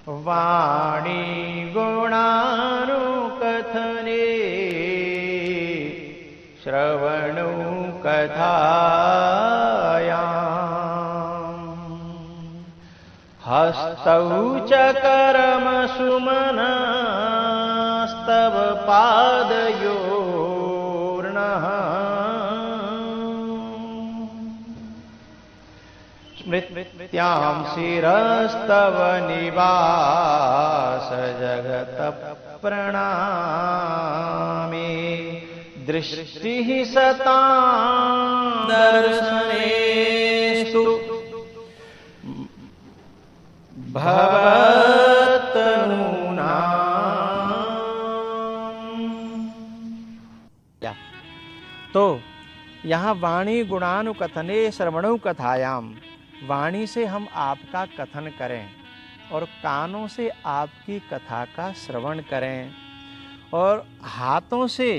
वाणी गुणानुकथने श्रवणो कथायाम् हस्तौ च करमसुमनस्तव पादयोर्नः स्मृत्यां शिरस्तव निवास जगत प्रणामे दृष्टिः सतां दर्शनेषु भवतनूनाम्। तो यहाँ वाणी गुणानुकथने श्रवणो कथायाम, वाणी से हम आपका कथन करें और कानों से आपकी कथा का श्रवण करें और हाथों से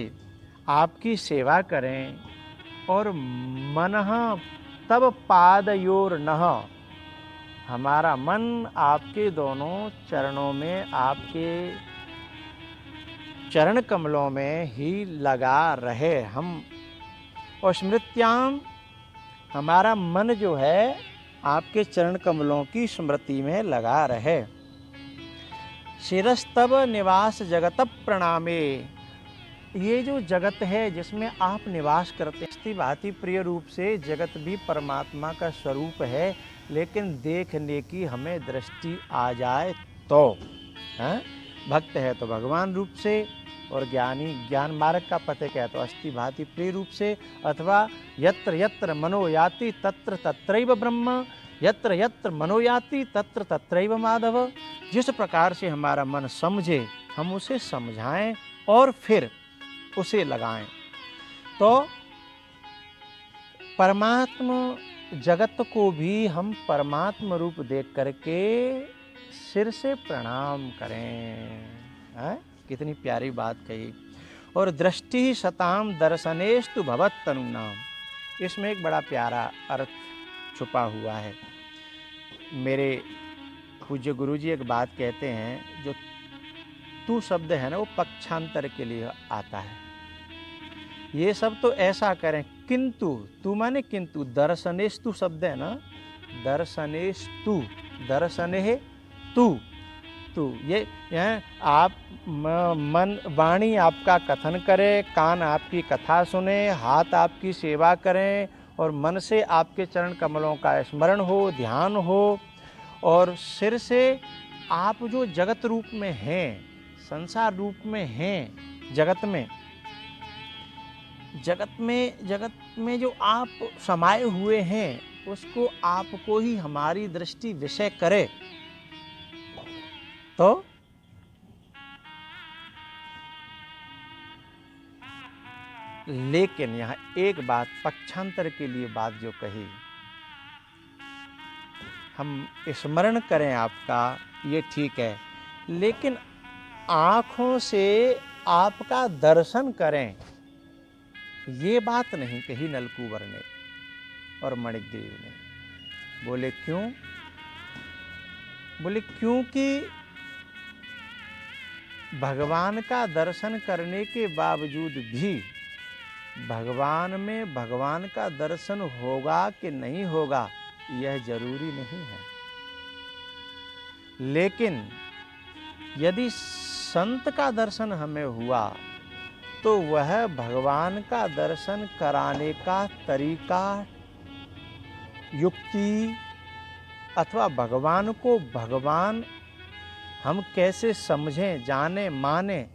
आपकी सेवा करें और मनः तब पादयोर्नः, हमारा मन आपके दोनों चरणों में, आपके चरण कमलों में ही लगा रहे हम। और स्मृत्याम, हमारा मन जो है आपके चरण कमलों की स्मृति में लगा रहे। शिरस्तव निवास जगत प्रणामे, ये जो जगत है जिसमें आप निवास करते हैं, भांति प्रिय रूप से जगत भी परमात्मा का स्वरूप है, लेकिन देखने की हमें दृष्टि आ जाए तो भक्त है तो भगवान रूप से और ज्ञानी ज्ञान मार्ग का पथिक है तो अस्थि भांति प्रिय रूप से, अथवा यत्र यत्र मनो याति तत्र तत्रैव ब्रह्म, यत्र यत्र मनो याति तत्र तत्रैव माधव। जिस प्रकार से हमारा मन समझे हम उसे समझाएं और फिर उसे लगाएं। तो परमात्मा जगत को भी हम परमात्मा रूप देख करके सिर से प्रणाम करें। कितनी प्यारी बात कही। और दृष्टि सताम दर्शनेस्तु भवतनूनाम, इसमें एक बड़ा प्यारा अर्थ छुपा हुआ है। मेरे पूज्य गुरुजी एक बात कहते हैं, जो तू शब्द है ना वो पक्षांतर के लिए आता है। ये सब तो ऐसा करें, किंतु, तू माने किंतु, दर्शनेस्तु शब्द है ना, दर्शनेस्तु, दर्शने तू, तू, ये आप मन वाणी आपका कथन करे, कान आपकी कथा सुने, हाथ आपकी सेवा करें और मन से आपके चरण कमलों का स्मरण हो, ध्यान हो, और सिर से आप जो जगत रूप में हैं, संसार रूप में हैं, जगत में जो आप समाये हुए हैं, उसको आपको ही हमारी दृष्टि विषय करे तो लेकिन यहाँ एक बात पक्षांतर के लिए बात जो कही, हम स्मरण करें आपका, ये ठीक है, लेकिन आँखों से आपका दर्शन करें, ये बात नहीं कही नलकूबर ने और मणिकदेव ने। बोले क्यों? बोले क्योंकि भगवान का दर्शन करने के बावजूद भी भगवान में भगवान का दर्शन होगा कि नहीं होगा यह जरूरी नहीं है। लेकिन यदि संत का दर्शन हमें हुआ तो वह भगवान का दर्शन कराने का तरीका, युक्ति, अथवा भगवान को भगवान हम कैसे समझें, जाने, माने,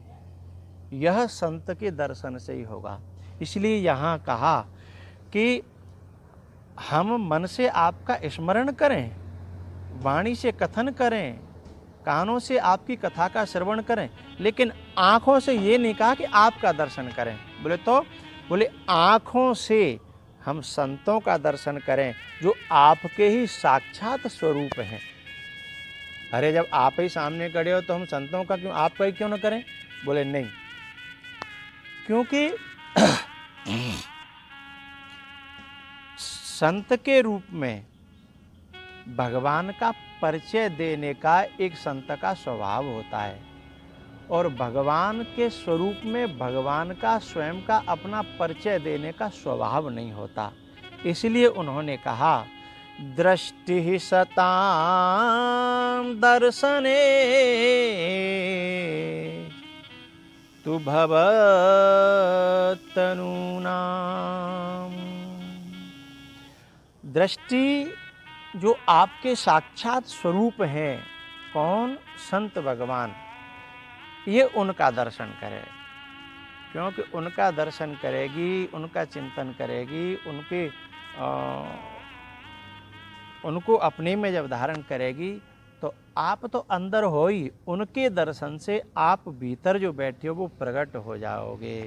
यह संत के दर्शन से ही होगा। इसलिए यहाँ कहा कि हम मन से आपका स्मरण करें, वाणी से कथन करें, कानों से आपकी कथा का श्रवण करें, लेकिन आँखों से ये नहीं कहा कि आपका दर्शन करें। बोले तो बोले आँखों से हम संतों का दर्शन करें जो आपके ही साक्षात स्वरूप हैं। अरे जब आप ही सामने खड़े हो तो हम संतों का क्यों, आपका ही क्यों न करें? बोले नहीं, क्योंकि संत के रूप में भगवान का परिचय देने का एक संत का स्वभाव होता है, और भगवान के स्वरूप में भगवान का स्वयं का अपना परिचय देने का स्वभाव नहीं होता। इसलिए उन्होंने कहा, दृष्टि सतां दर्शने तु भवत्तनूनाम्। दृष्टि जो आपके साक्षात स्वरूप हैं, कौन? संत भगवान, ये उनका दर्शन करे, क्योंकि उनका दर्शन करेगी, उनका चिंतन करेगी, उनको अपने में जब धारण करेगी तो आप तो अंदर हो ही, उनके दर्शन से आप भीतर जो बैठे हो वो प्रकट हो जाओगे।